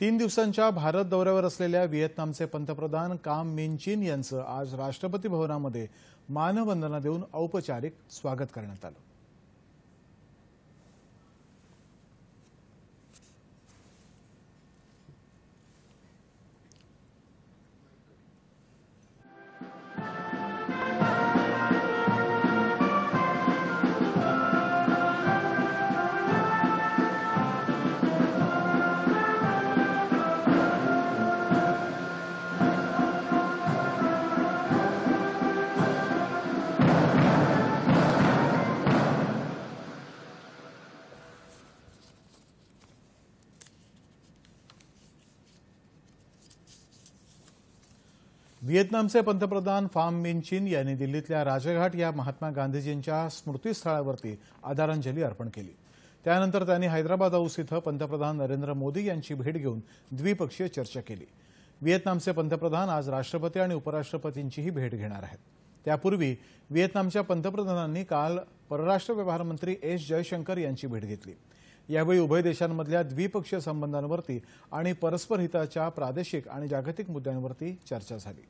तीन दिवसांच्या भारत दौऱ्यावर असलेल्या व्हिएतनामचे पंतप्रधान काम मिन चीन यांचं आज राष्ट्रपती भवनामध्ये मानवंदना देऊन औपचारिक स्वागत करण्यात आलं। व्हिएतनामचे पंतप्रधान फाम मिन चीन यांनी दिल्लीतल्या राजघाट या महात्मा गांधीजींच्या स्मृतीस्थळावरती आदरांजली अर्पण केली। त्यानंतर त्यांनी हैदराबाद हाऊस इथं पंतप्रधान नरेंद्र मोदी यांची भेट घेऊन द्विपक्षीय चर्चा केली। व्हिएतनामचे पंतप्रधान आज राष्ट्रपती आणि उपराष्ट्रपतींचीही भेट घेणार आहेत। त्यापूर्वी व्हिएतनामच्या पंतप्रधानांनी काल परराष्ट्र व्यवहार मंत्री एस जयशंकर यांची भेट घेतली। यावेळी उभय देशांमधल्या द्विपक्षीय संबंधांवरती आणि परस्पर हिताच्या प्रादेशिक आणि जागतिक मुद्द्यांवरती चर्चा झाली।